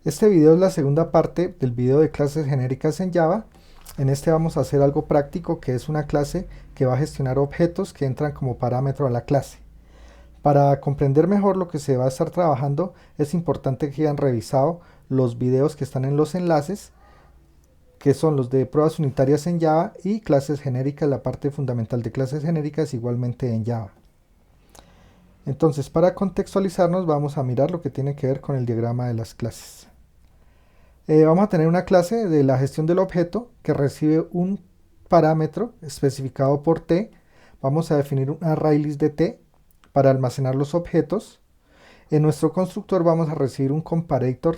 Este video es la segunda parte del video de clases genéricas en Java. En este vamos a hacer algo práctico, que es una clase que va a gestionar objetos que entran como parámetro a la clase. Para comprender mejor lo que se va a estar trabajando, es importante que hayan revisado los videos que están en los enlaces, que son los de pruebas unitarias en Java y clases genéricas, la parte fundamental de clases genéricas igualmente en Java. Entonces, para contextualizarnos, vamos a mirar lo que tiene que ver con el diagrama de las clases. Vamos a tener una clase de la gestión del objeto que recibe un parámetro especificado por t. Vamos a definir un ArrayList de t para almacenar los objetos. En nuestro constructor vamos a recibir un comparator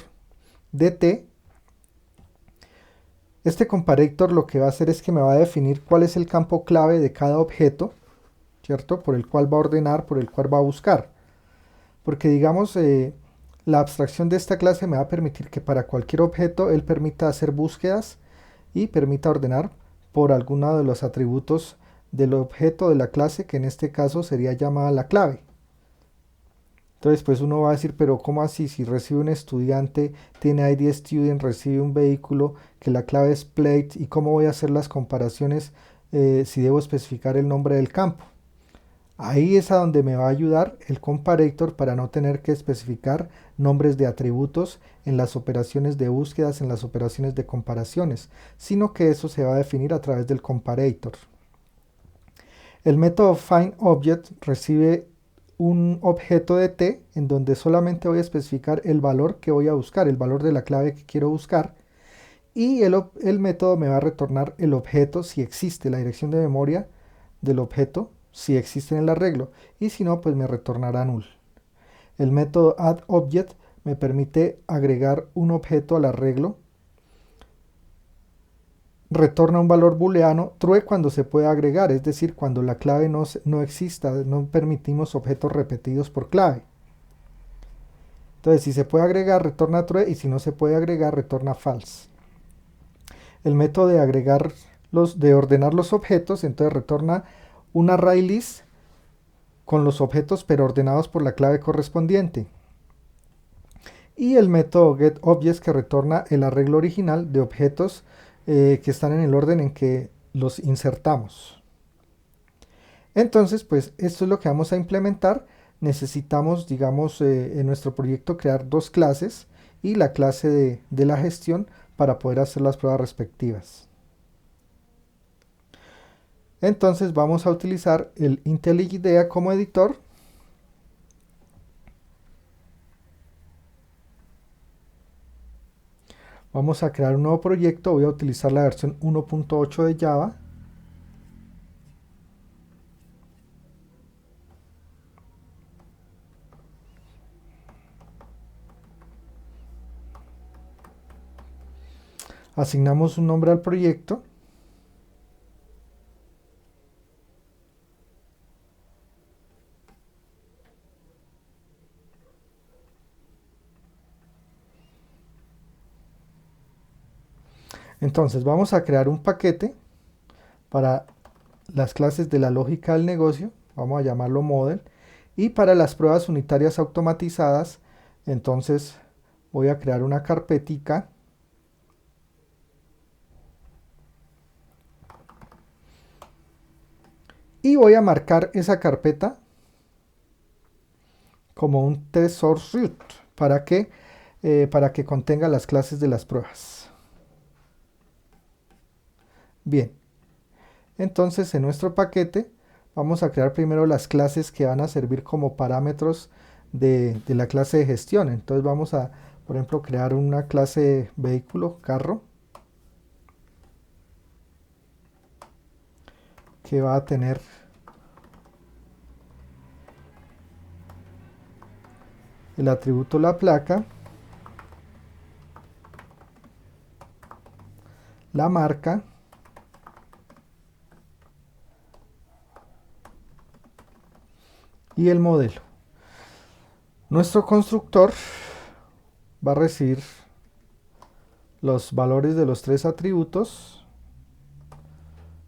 de t. Este comparator lo que va a hacer es que me va a definir cuál es el campo clave de cada objeto, ¿cierto? Por el cual va a ordenar, por el cual va a buscar. Porque digamos, la abstracción de esta clase me va a permitir que para cualquier objeto él permita hacer búsquedas y permita ordenar por alguno de los atributos del objeto de la clase, que en este caso sería llamada la clave. Entonces pues uno va a decir, pero ¿cómo así? Si recibe un estudiante, tiene ID student, recibe un vehículo, que la clave es plate, ¿y cómo voy a hacer las comparaciones si debo especificar el nombre del campo? Ahí es a donde me va a ayudar el comparator para no tener que especificar nombres de atributos en las operaciones de búsquedas, en las operaciones de comparaciones, sino que eso se va a definir a través del comparator. El método findObject recibe un objeto de t en donde solamente voy a especificar el valor que voy a buscar, el valor de la clave que quiero buscar, y el método me va a retornar el objeto si existe, la dirección de memoria del objeto, si existe en el arreglo, y si no, pues me retornará null. El método addObject me permite agregar un objeto al arreglo, retorna un valor booleano true cuando se puede agregar, es decir, cuando la clave no exista, no permitimos objetos repetidos por clave. Entonces, si se puede agregar, retorna true, y si no se puede agregar, retorna false. El método de agregar de ordenar los objetos, entonces retorna un ArrayList con los objetos pero ordenados por la clave correspondiente. Y el método getObjects que retorna el arreglo original de objetos que están en el orden en que los insertamos. Entonces, pues esto es lo que vamos a implementar. Necesitamos, digamos, en nuestro proyecto crear dos clases y la clase de la gestión para poder hacer las pruebas respectivas. Entonces vamos a utilizar el IntelliJ IDEA como editor. Vamos a crear un nuevo proyecto. Voy a utilizar la versión 1.8 de Java. Asignamos un nombre al proyecto. Entonces vamos a crear un paquete para las clases de la lógica del negocio, vamos a llamarlo model, y para las pruebas unitarias automatizadas, entonces voy a crear una carpetica y voy a marcar esa carpeta como un test source root para que contenga las clases de las pruebas. Bien, entonces en nuestro paquete vamos a crear primero las clases que van a servir como parámetros de la clase de gestión. Entonces vamos a, por ejemplo, crear una clase vehículo, carro, que va a tener el atributo la placa, la marca, y el modelo. Nuestro constructor va a recibir los valores de los tres atributos.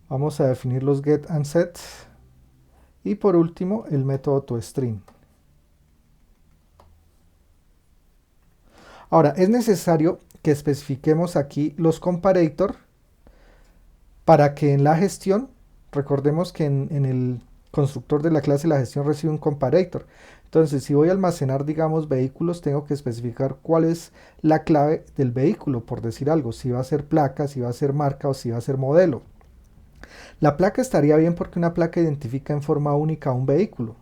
Vamos a definir los get and set. Y por último, el método toString. Ahora, es necesario que especifiquemos aquí los comparator para que en la gestión, recordemos que en el constructor de la clase la gestión recibe un comparator. Entonces, si voy a almacenar, digamos, vehículos, tengo que especificar cuál es la clave del vehículo, por decir algo, si va a ser placa, si va a ser marca o si va a ser modelo. La placa estaría bien porque una placa identifica en forma única un vehículo.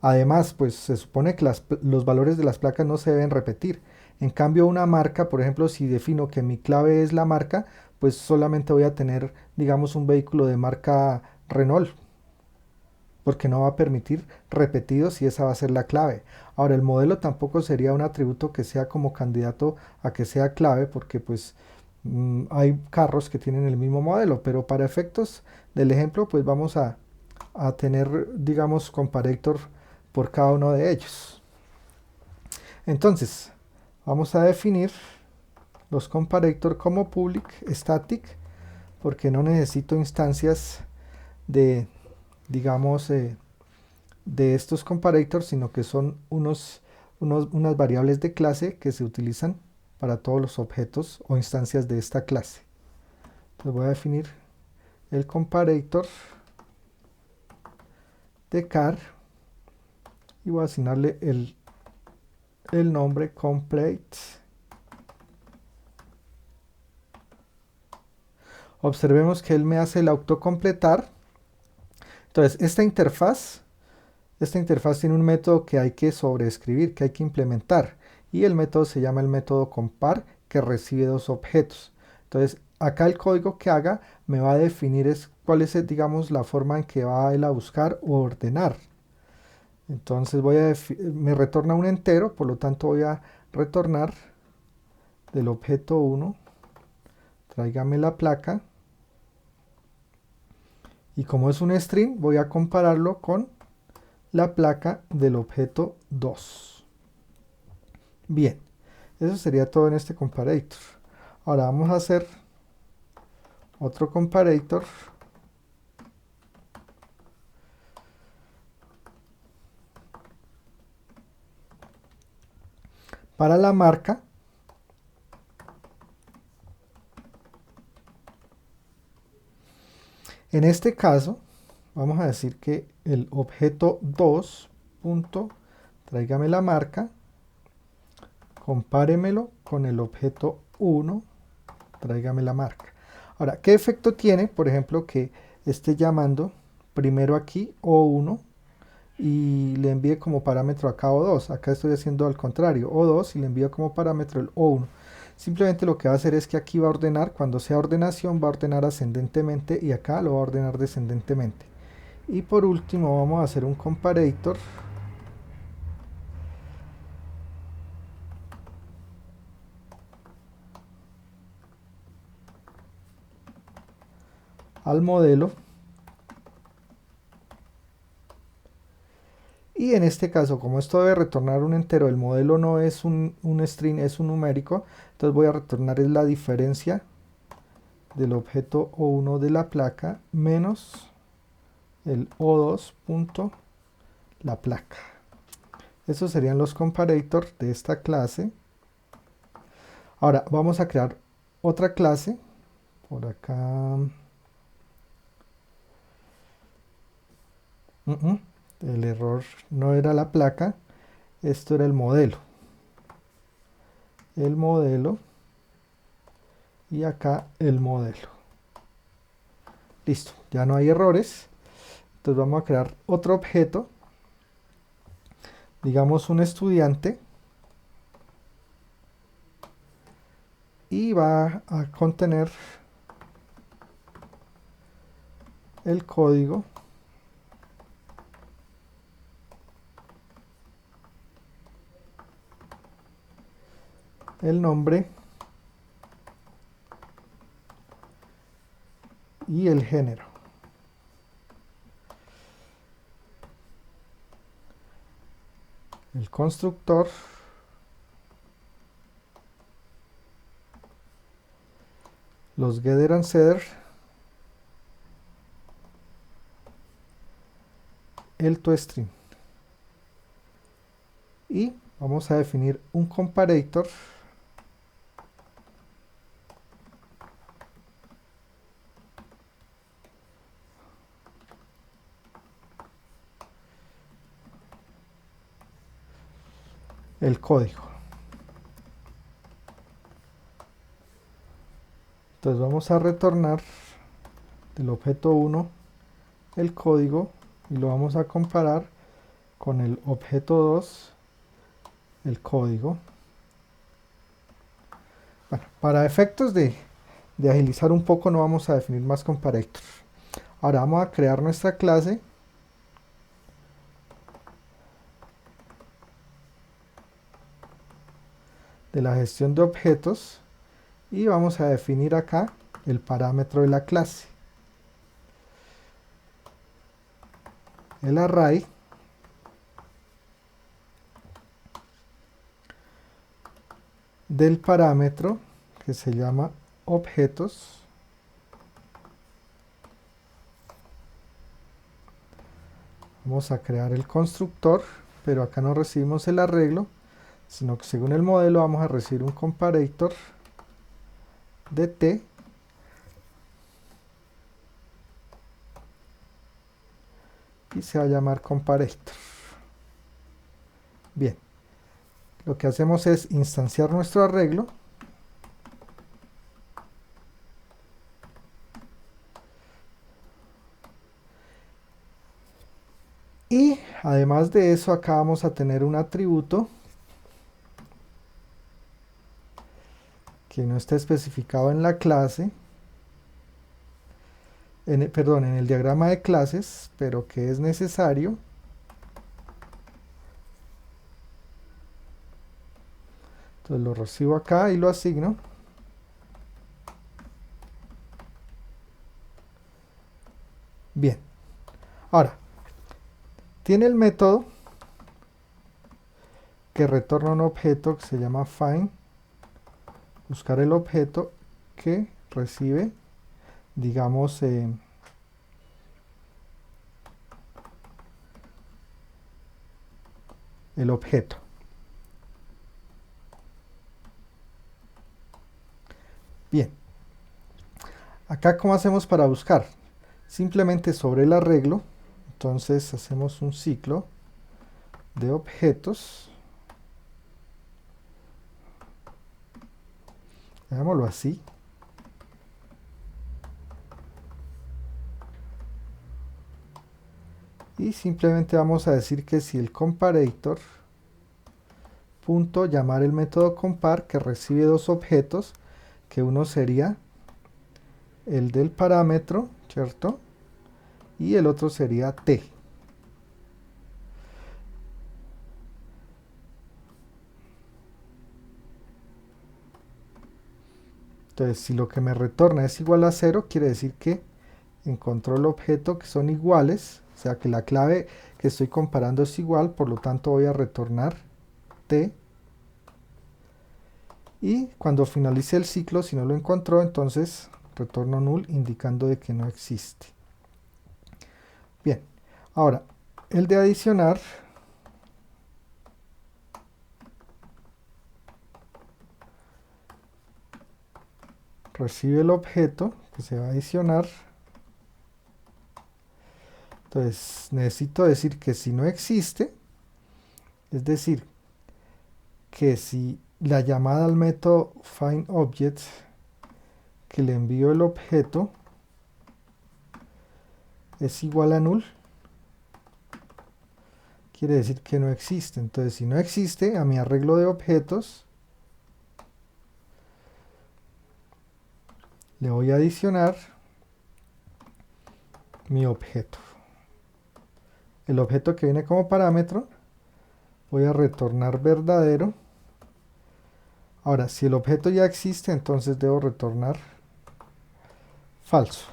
Además, pues se supone que los valores de las placas no se deben repetir. En cambio, una marca, por ejemplo, si defino que mi clave es la marca, pues solamente voy a tener, digamos, un vehículo de marca Renault, porque no va a permitir repetidos y esa va a ser la clave. Ahora, el modelo tampoco sería un atributo que sea como candidato a que sea clave, porque pues hay carros que tienen el mismo modelo, pero para efectos del ejemplo, pues vamos a tener, digamos, comparator por cada uno de ellos. Entonces, vamos a definir los comparator como public static, porque no necesito instancias de, digamos, de estos comparators, sino que son unas variables de clase que se utilizan para todos los objetos o instancias de esta clase. Entonces voy a definir el comparator de car y voy a asignarle el nombre complete. Observemos que él me hace el autocompletar. Entonces, esta interfaz tiene un método que hay que sobreescribir, que hay que implementar. Y el método se llama el método compare, que recibe dos objetos. Entonces, acá el código que haga me va a definir cuál es, digamos, la forma en que va él a buscar o ordenar. Entonces me retorna un entero, por lo tanto voy a retornar del objeto 1, tráigame la placa. Y como es un string, voy a compararlo con la placa del objeto 2. Bien, eso sería todo en este comparator. Ahora vamos a hacer otro comparator para la marca. En este caso, vamos a decir que el objeto 2. Tráigame la marca, compáremelo con el objeto 1, tráigame la marca. Ahora, ¿qué efecto tiene, por ejemplo, que esté llamando primero aquí O1 y le envíe como parámetro acá O2? Acá estoy haciendo al contrario, O2 y le envío como parámetro el O1. Simplemente lo que va a hacer es que aquí va a ordenar, cuando sea ordenación va a ordenar ascendentemente y acá lo va a ordenar descendentemente. Y por último vamos a hacer un comparator al modelo. Y en este caso, como esto debe retornar un entero, el modelo no es un string, es un numérico, entonces voy a retornar es la diferencia del objeto O1 de la placa menos el O2 punto la placa. Esos serían los comparators de esta clase. Ahora vamos a crear otra clase por acá. El error no era la placa, esto era el modelo. El modelo y acá el modelo. Listo, ya no hay errores. Entonces vamos a crear otro objeto, digamos un estudiante, y va a contener el código el nombre y el género. El constructor los getter and setter, el toString. Y vamos a definir un comparator el código. Entonces vamos a retornar del objeto 1 el código y lo vamos a comparar con el objeto 2 el código. Bueno, para efectos de agilizar un poco no vamos a definir más comparators. Ahora vamos a crear nuestra clase de la gestión de objetos y vamos a definir acá el parámetro de la clase. El array del parámetro que se llama objetos. Vamos a crear el constructor, pero acá no recibimos el arreglo, sino que según el modelo vamos a recibir un comparator de t y se va a llamar comparator. Bien, lo que hacemos es instanciar nuestro arreglo y además de eso acá vamos a tener un atributo que no está especificado en la clase, en el diagrama de clases, pero que es necesario. Entonces lo recibo acá y lo asigno. Bien. Ahora, tiene el método que retorna un objeto que se llama find, buscar el objeto que recibe, digamos, el objeto. Bien. Acá, ¿cómo hacemos para buscar? Simplemente sobre el arreglo, entonces hacemos un ciclo de objetos. Hagámoslo así. Y simplemente vamos a decir que si el comparator punto llamar el método compare que recibe dos objetos, que uno sería el del parámetro, ¿cierto? Y el otro sería t. Entonces, si lo que me retorna es igual a 0, quiere decir que encontró el objeto que son iguales, o sea que la clave que estoy comparando es igual, por lo tanto voy a retornar t. Y cuando finalice el ciclo, si no lo encontró, entonces retorno null indicando de que no existe. Bien, ahora el de adicionar recibe el objeto que se va a adicionar. Entonces necesito decir que si no existe, es decir, que si la llamada al método findObject que le envío el objeto es igual a null, quiere decir que no existe. Entonces si no existe, a mi arreglo de objetos le voy a adicionar mi objeto. El objeto que viene como parámetro voy a retornar verdadero. Ahora, si el objeto ya existe, entonces debo retornar falso.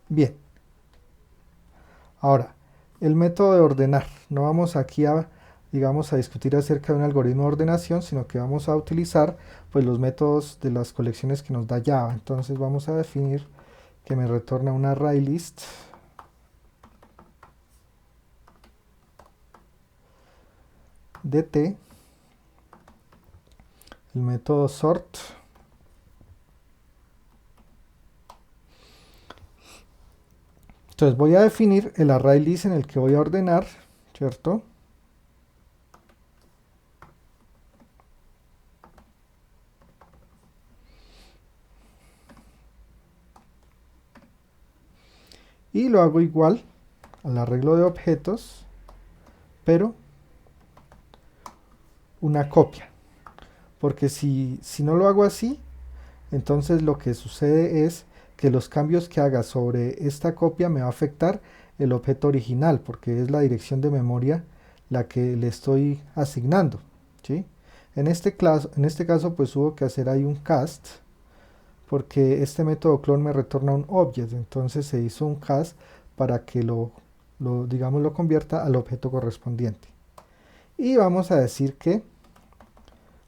Bien. Ahora, el método de ordenar. No vamos aquí a, digamos, a discutir acerca de un algoritmo de ordenación, sino que vamos a utilizar pues los métodos de las colecciones que nos da Java. Entonces vamos a definir que me retorna una ArrayList dt, el método sort. Entonces voy a definir el array list en el que voy a ordenar, ¿cierto? Y lo hago igual al arreglo de objetos, pero una copia. Porque si no lo hago así, entonces lo que sucede es que los cambios que haga sobre esta copia me va a afectar el objeto original, porque es la dirección de memoria la que le estoy asignando, ¿sí? En este caso pues hubo que hacer ahí un cast, porque este método clone me retorna un object, entonces se hizo un cast para que digamos, lo convierta al objeto correspondiente. Y vamos a decir que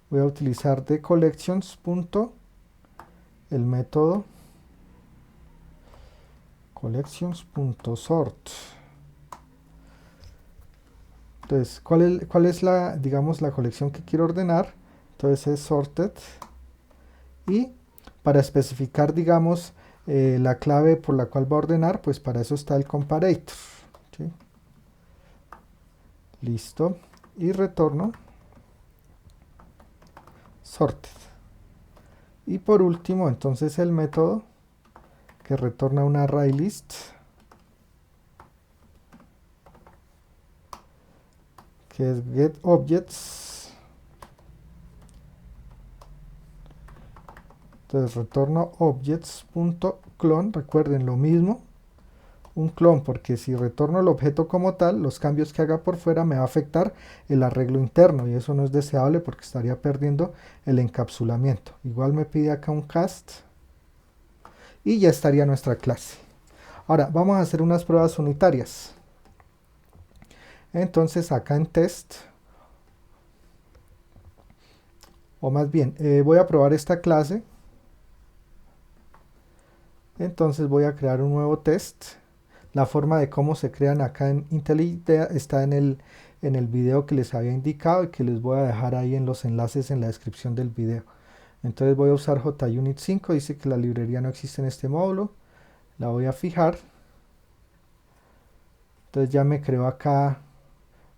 voy a utilizar de collections. El método collections.sort. Entonces, ¿cuál es la, digamos, la colección que quiero ordenar? Entonces es sorted. Y para especificar, digamos, la clave por la cual va a ordenar, pues para eso está el comparator, ¿sí? Listo. Y retorno sorted. Y por último, entonces el método que retorna una array list, que es getObjects. Entonces retorno objects.clone, recuerden lo mismo, un clone, porque si retorno el objeto como tal, los cambios que haga por fuera me va a afectar el arreglo interno y eso no es deseable porque estaría perdiendo el encapsulamiento. Igual me pide acá un cast y ya estaría nuestra clase. Ahora vamos a hacer unas pruebas unitarias. Entonces acá en test, o más bien voy a probar esta clase. Entonces voy a crear un nuevo test. La forma de cómo se crean acá en IntelliIDEA está en el video que les había indicado y que les voy a dejar ahí en los enlaces en la descripción del video. Entonces voy a usar JUnit 5, dice que la librería no existe en este módulo. La voy a fijar. Entonces ya me creó acá,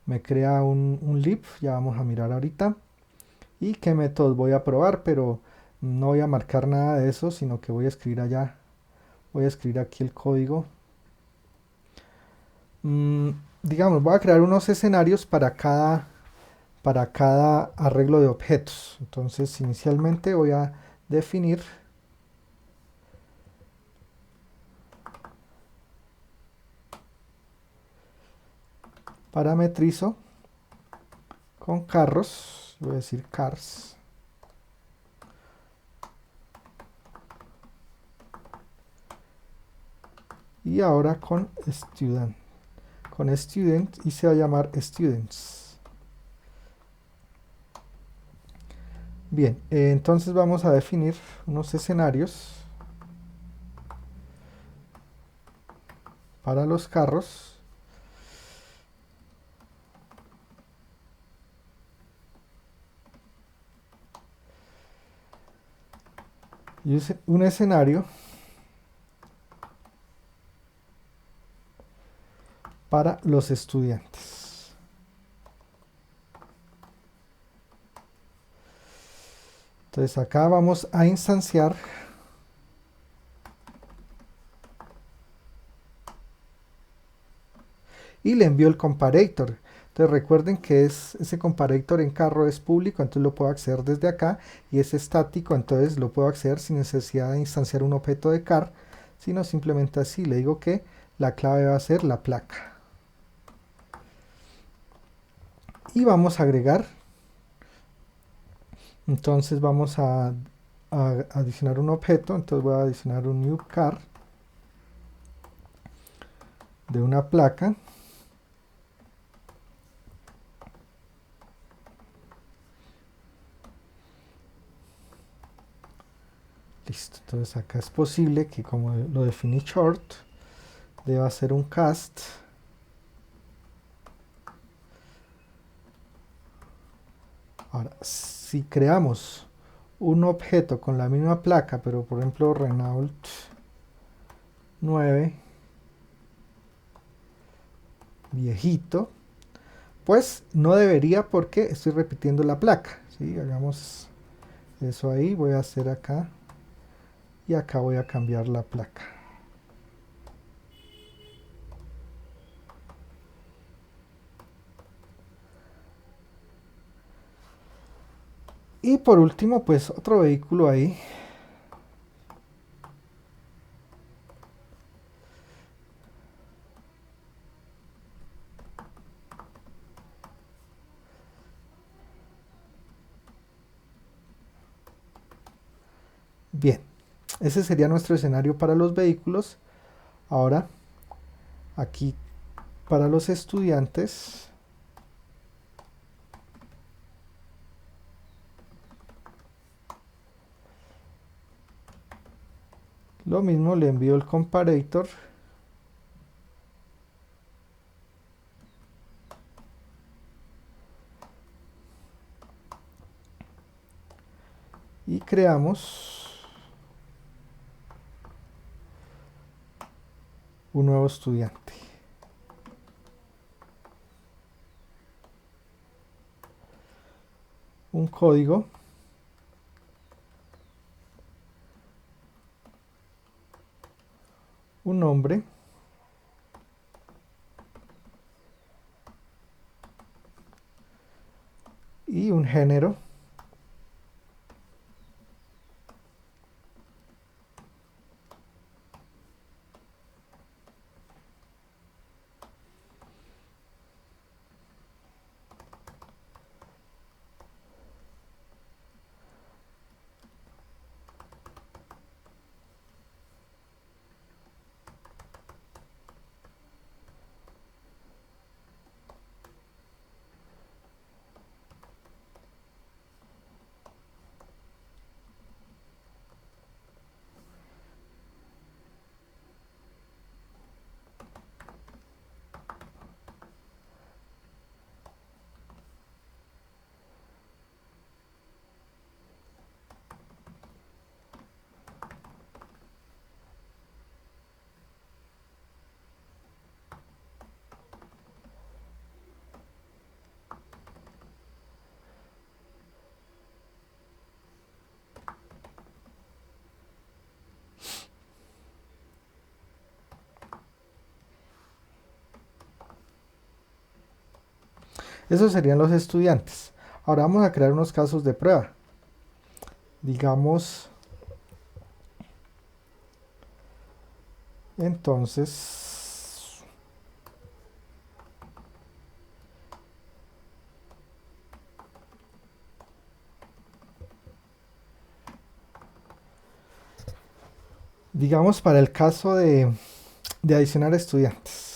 me crea un lib, ya vamos a mirar ahorita. Y qué métodos voy a probar, pero no voy a marcar nada de eso, sino que voy a escribir allá. Voy a escribir aquí el código. Digamos, voy a crear unos escenarios para cada arreglo de objetos. Entonces, inicialmente voy a definir parametrizo con carros, voy a decir cars. Y ahora con student. Con student y se va a llamar students. Bien, entonces vamos a definir unos escenarios para los carros. Y un escenario para los estudiantes. Entonces acá vamos a instanciar y le envío el comparator. Entonces recuerden que ese comparator en carro es público, entonces lo puedo acceder desde acá, y es estático, entonces lo puedo acceder sin necesidad de instanciar un objeto de car, sino simplemente así, le digo que la clave va a ser la placa. Y vamos a agregar, entonces vamos a adicionar un objeto, entonces voy a adicionar un new car de una placa. Listo, entonces acá es posible que como lo definí short, deba hacer un cast Ahora, si creamos un objeto con la misma placa, pero por ejemplo Renault 9 viejito, pues no debería porque estoy repitiendo la placa. ¿Sí? Hagamos eso ahí, voy a hacer acá y acá voy a cambiar la placa. Y por último, pues otro vehículo ahí. Bien, ese sería nuestro escenario para los vehículos. Ahora, aquí para los estudiantes, lo mismo, le envío el comparator. Y creamos un nuevo estudiante. Un código. Un nombre. Y un género. Esos serían los estudiantes. Ahora vamos a crear unos casos de prueba. Digamos, entonces, digamos para el caso de adicionar estudiantes.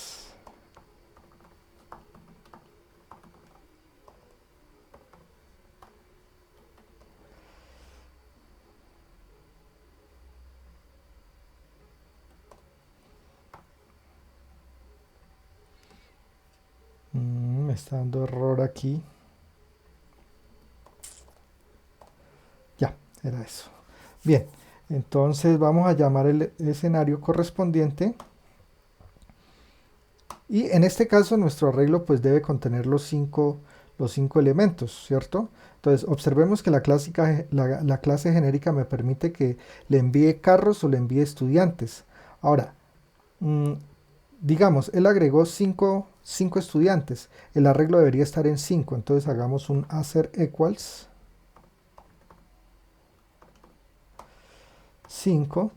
Me está dando error aquí. Ya, era eso. Bien, entonces vamos a llamar el escenario correspondiente. Y en este caso nuestro arreglo pues debe contener los cinco elementos, ¿cierto? Entonces observemos que la clase genérica me permite que le envíe carros o le envíe estudiantes. Ahora, mm, digamos, él agregó cinco estudiantes. El arreglo debería estar en 5. Entonces hagamos un hacer equals 5.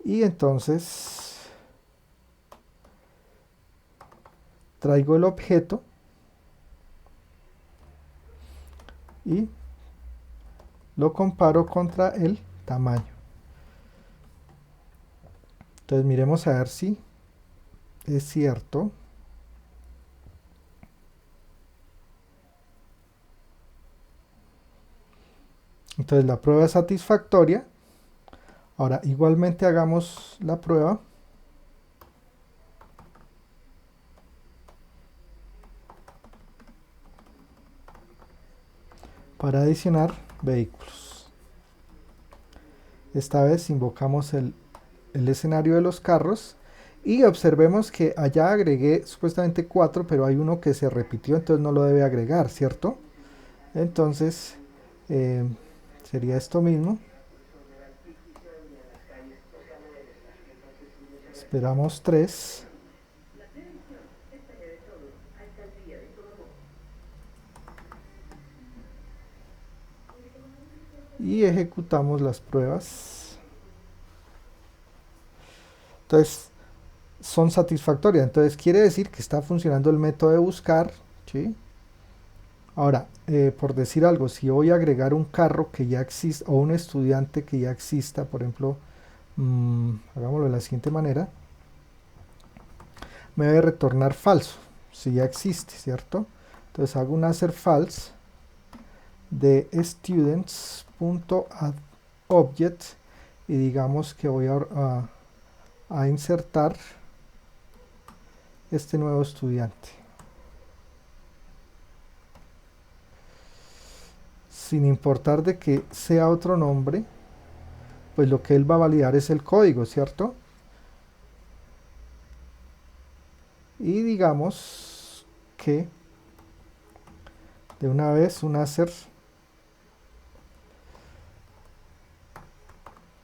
Y entonces traigo el objeto y lo comparo contra el tamaño. Entonces miremos a ver si es cierto. Entonces la prueba es satisfactoria. Ahora igualmente hagamos la prueba. para adicionar vehículos. Esta vez invocamos el escenario de los carros y observemos que allá agregué supuestamente 4, pero hay uno que se repitió, entonces no lo debe agregar, ¿cierto? Entonces sería esto mismo. Esperamos 3. Y ejecutamos las pruebas. Entonces son satisfactorias. Entonces quiere decir que está funcionando el método de buscar, ¿sí? Ahora, por decir algo, si voy a agregar un carro que ya exista o un estudiante que ya exista, por ejemplo, hagámoslo de la siguiente manera, me debe retornar falso, si ya existe, ¿cierto? Entonces hago un assert false de students.addObject y digamos que voy a insertar este nuevo estudiante. Sin importar de que sea otro nombre, pues lo que él va a validar es el código, ¿cierto? Y digamos que de una vez un assert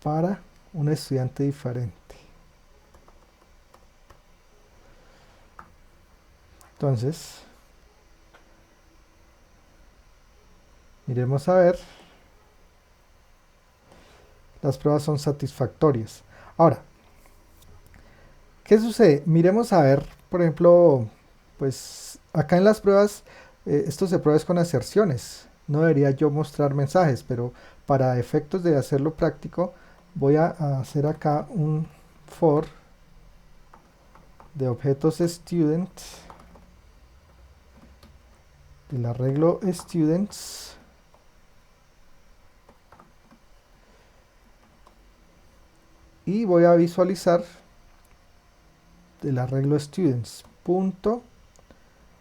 para un estudiante diferente. Entonces, miremos a ver. Las pruebas son satisfactorias. Ahora, ¿qué sucede? Miremos a ver, por ejemplo, pues acá en las pruebas, esto se prueba con aserciones. No debería yo mostrar mensajes, pero para efectos de hacerlo práctico, voy a hacer acá un for de objetos student, del arreglo students, y voy a visualizar del arreglo students punto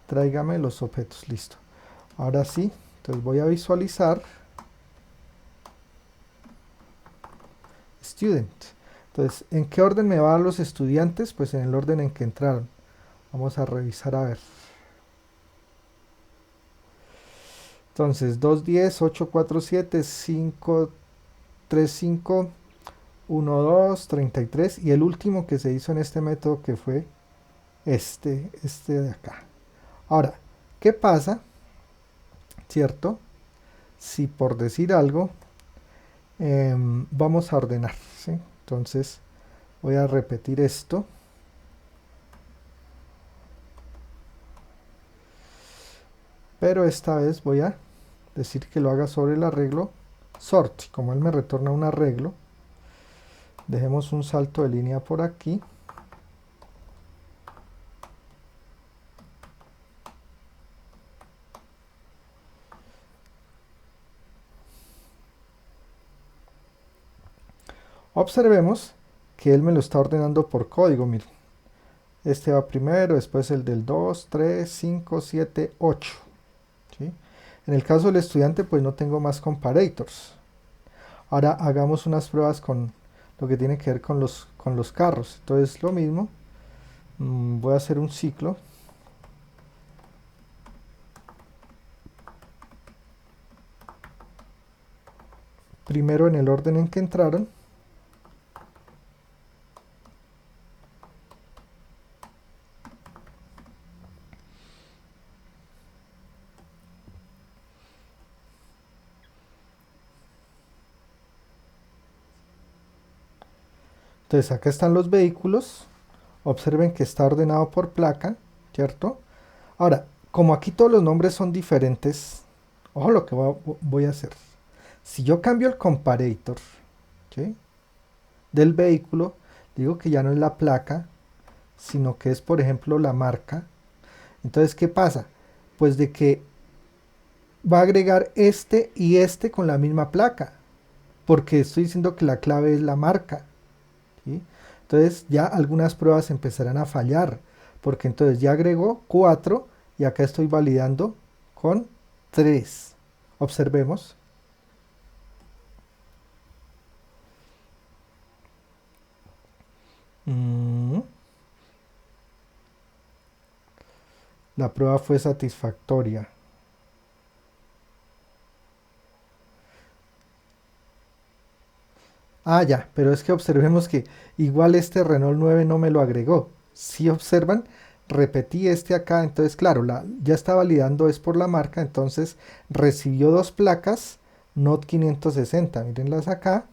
tráigame los objetos. Listo. Ahora sí, entonces voy a visualizar student. Entonces, ¿en qué orden me van los estudiantes? Pues en el orden en que entraron. Vamos a revisar a ver. Entonces, 2, 10, 8, 4, 7, 5, 3, 5, 1, 2, 33. Y el último que se hizo en este método que fue este de acá. Ahora, ¿qué pasa? ¿Cierto? Si por decir algo, vamos a ordenar, ¿sí? Entonces, voy a repetir esto. Pero esta vez voy a decir que lo haga sobre el arreglo sort. Como él me retorna un arreglo, dejemos un salto de línea por aquí. Observemos que él me lo está ordenando por código, miren. Este va primero, después el del 2, 3, 5, 7, 8. ¿Sí? En el caso del estudiante, pues no tengo más comparators. Ahora hagamos unas pruebas con lo que tiene que ver con los carros. Entonces lo mismo, voy a hacer un ciclo. Primero en el orden en que entraron. Entonces acá están los vehículos. Observen que está ordenado por placa, ¿cierto? Ahora, como aquí todos los nombres son diferentes, ojo lo que voy a hacer. Si yo cambio el comparator, ¿sí?, del vehículo, digo que ya no es la placa, sino que es, por ejemplo, la marca. Entonces, ¿qué pasa? Pues de que va a agregar este y este con la misma placa, porque estoy diciendo que la clave es la marca, ¿sí? Entonces ya algunas pruebas empezarán a fallar, porque entonces ya agregó 4 y acá estoy validando con 3. Observemos. La prueba fue satisfactoria. Ah, ya, pero es que observemos que igual este Renault 9 no me lo agregó. Si observan, repetí este acá, entonces claro, ya está validando es por la marca, entonces recibió dos placas Not 560, mírenlas acá,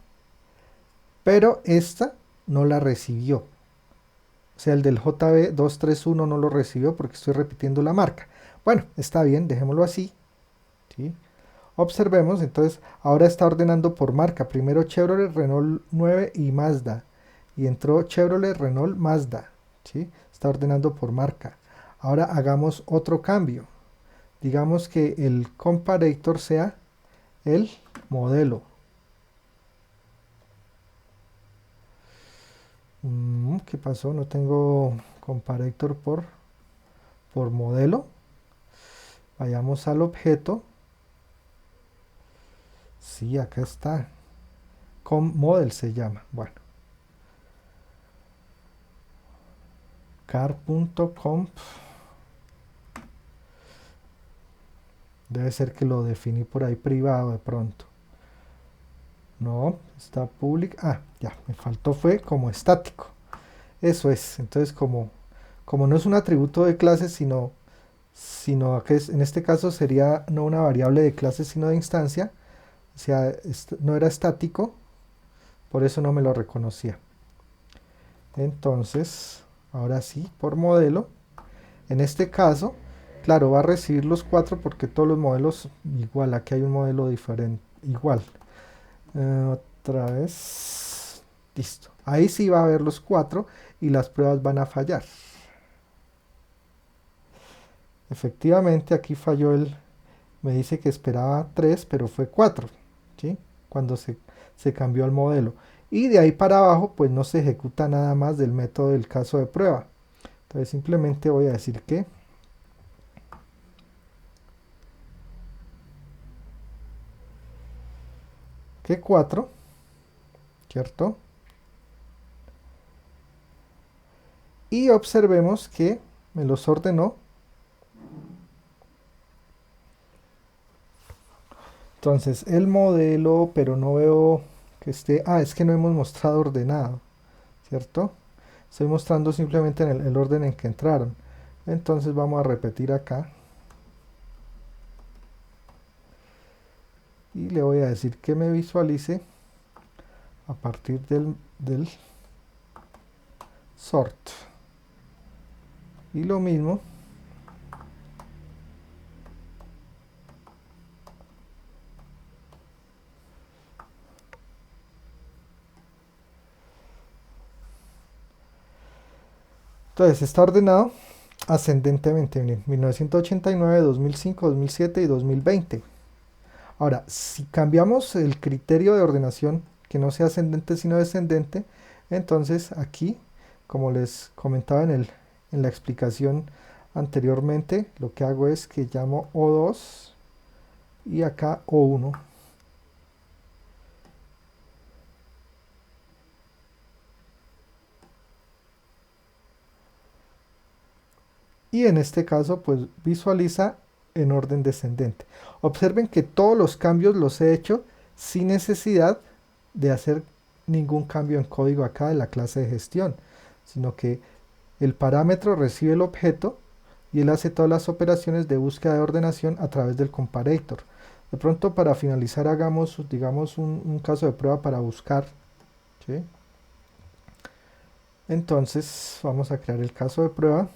pero esta no la recibió. O sea, el del JB 231 no lo recibió porque estoy repitiendo la marca. Bueno, está bien, dejémoslo así, ¿sí? Observemos, entonces ahora está ordenando por marca. Primero Chevrolet, Renault 9 y Mazda. Y entró Chevrolet, Renault, Mazda. ¿Sí? Está ordenando por marca. Ahora hagamos otro cambio. Digamos que el comparator sea el modelo. ¿Qué pasó? No tengo comparator por modelo. Vayamos al objeto. Sí, acá está. Com model se llama. Bueno. car.com. Debe ser que lo definí por ahí privado de pronto. No, está público. Ah, ya, me faltó fue como estático. Eso es. Entonces, como no es un atributo de clase, sino que en este caso sería no una variable de clase, sino de instancia. O sea, no era estático, por eso no me lo reconocía. Entonces, ahora sí, por modelo. En este caso, claro, va a recibir los 4 porque todos los modelos igual. Aquí hay un modelo diferente, igual. Otra vez. Listo. Ahí sí va a haber los 4 y las pruebas van a fallar. Efectivamente, aquí falló me dice que esperaba 3, pero fue 4, ¿sí? Cuando se cambió al modelo. Y de ahí para abajo, pues no se ejecuta nada más del método del caso de prueba. Entonces simplemente voy a decir que 4, ¿cierto? Y observemos que me los ordenó. Entonces el modelo, pero no veo que esté... Ah, es que no hemos mostrado ordenado, ¿cierto? Estoy mostrando simplemente en el orden en que entraron. Entonces vamos a repetir acá. Y le voy a decir que me visualice a partir del sort. Y lo mismo. Entonces está ordenado ascendentemente, miren, 1989, 2005, 2007 y 2020. Ahora, si cambiamos el criterio de ordenación, que no sea ascendente sino descendente, entonces aquí, como les comentaba en la explicación anteriormente, lo que hago es que llamo O2 y acá O1. Y en este caso, pues visualiza en orden descendente. Observen que todos los cambios los he hecho sin necesidad de hacer ningún cambio en código acá de la clase de gestión, sino que el parámetro recibe el objeto y él hace todas las operaciones de búsqueda de ordenación a través del comparator. De pronto, para finalizar, hagamos, digamos, un caso de prueba para buscar, ¿sí? Entonces vamos a crear el caso de prueba.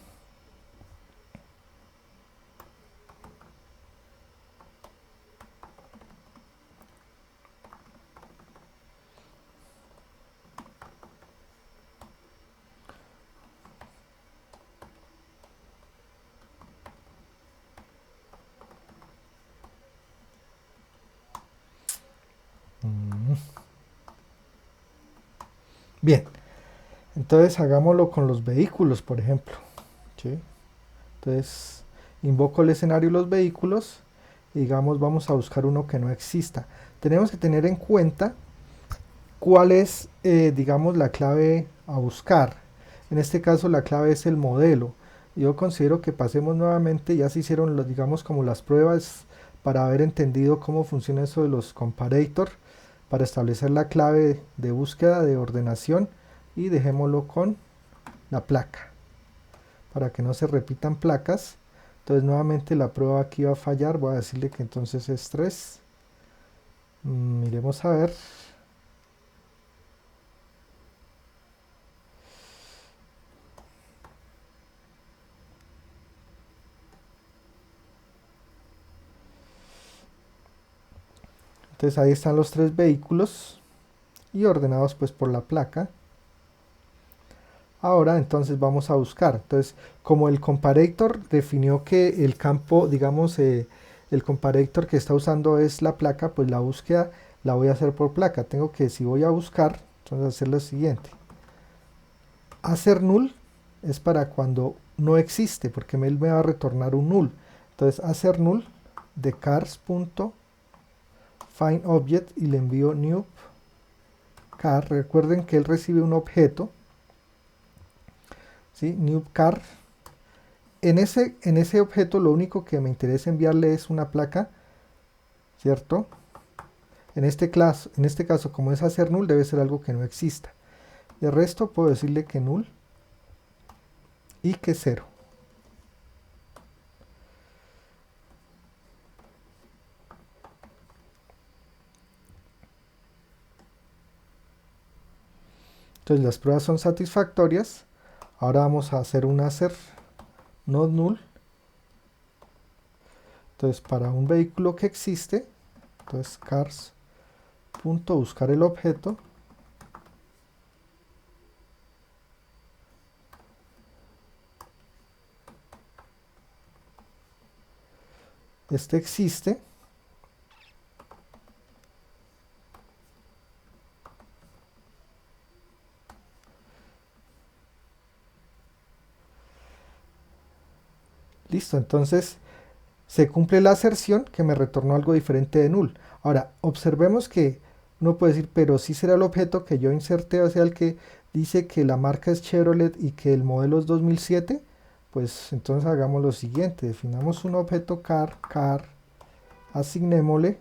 Bien, entonces hagámoslo con los vehículos, por ejemplo, ¿sí? Entonces invoco el escenario y los vehículos y digamos vamos a buscar uno que no exista. Tenemos que tener en cuenta cuál es, digamos, la clave a buscar. En este caso la clave es el modelo. Yo considero que pasemos nuevamente, ya se hicieron, digamos, como las pruebas para haber entendido cómo funciona eso de los comparator, para establecer la clave de búsqueda de ordenación, y dejémoslo con la placa, para que no se repitan placas. Entonces nuevamente la prueba aquí va a fallar, voy a decirle que entonces es 3. Miremos a ver. Entonces ahí están los 3 vehículos y ordenados pues por la placa. Ahora entonces vamos a buscar. Entonces, como el comparator definió que el campo, digamos, el comparator que está usando es la placa, pues la búsqueda la voy a hacer por placa. Tengo que, si voy a buscar, entonces hacer lo siguiente. Hacer null es para cuando no existe, porque él me va a retornar un null. Entonces, hacer null de cars.findObject y le envío new car. Recuerden que él recibe un objeto, ¿sí? New car. En ese objeto lo único que me interesa enviarle es una placa, ¿cierto? En este caso, como es hacer null, debe ser algo que no exista. De resto puedo decirle que null y que 0. Entonces las pruebas son satisfactorias. Ahora vamos a hacer un hacer not null. Entonces para un vehículo que existe, entonces cars.buscar el objeto. Este existe. Listo, entonces se cumple la aserción que me retornó algo diferente de null. Ahora, observemos que uno puede decir, pero sí será el objeto que yo inserté, o sea, el que dice que la marca es Chevrolet y que el modelo es 2007. Pues entonces hagamos lo siguiente, definamos un objeto car, asignémosle,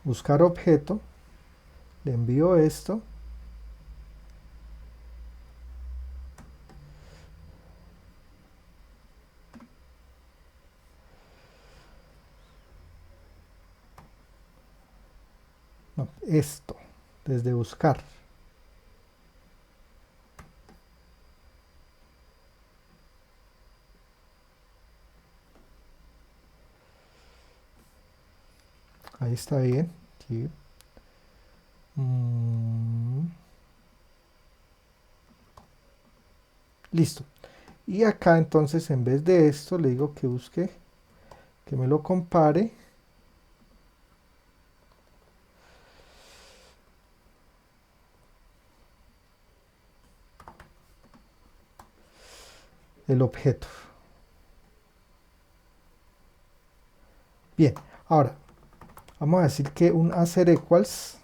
buscar objeto, le envío esto, no, esto, desde buscar. Ahí está bien. Sí. Listo. Y acá entonces en vez de esto le digo que busque, que me lo compare. El objeto. Bien, ahora vamos a decir que un hacer equals,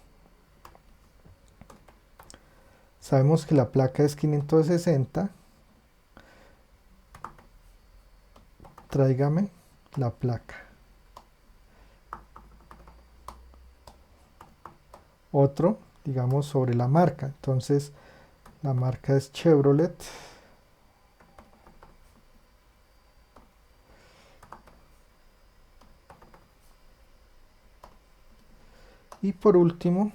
sabemos que la placa es 560, tráigame la placa. Otro, digamos, sobre la marca, entonces la marca es Chevrolet. Y por último,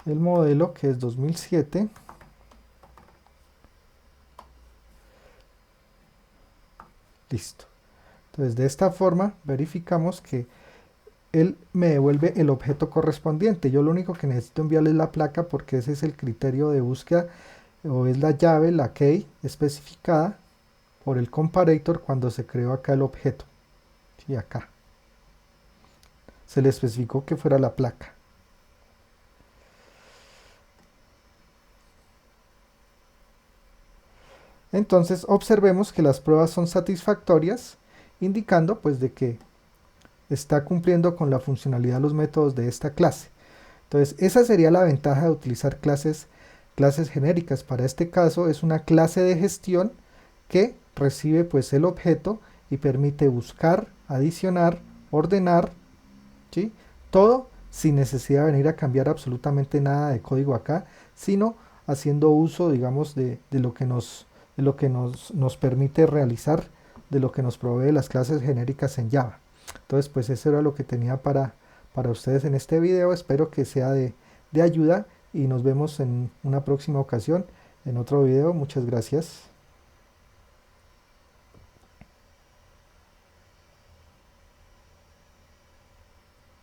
el modelo que es 2007. Listo. Entonces de esta forma verificamos que él me devuelve el objeto correspondiente. Yo lo único que necesito enviarle es la placa porque ese es el criterio de búsqueda o es la llave, la key especificada por el comparator cuando se creó acá el objeto. Y acá se le especificó que fuera la placa. Entonces observemos que las pruebas son satisfactorias, indicando pues de que está cumpliendo con la funcionalidad de los métodos de esta clase. Entonces esa sería la ventaja de utilizar clases genéricas. Para este caso es una clase de gestión que recibe pues el objeto y permite buscar, adicionar, ordenar, ¿sí? Todo sin necesidad de venir a cambiar absolutamente nada de código acá, sino haciendo uso, digamos, de lo que nos permite realizar, de lo que nos provee las clases genéricas en Java. Entonces, pues eso era lo que tenía para ustedes en este video. Espero que sea de ayuda y nos vemos en una próxima ocasión en otro video. Muchas gracias.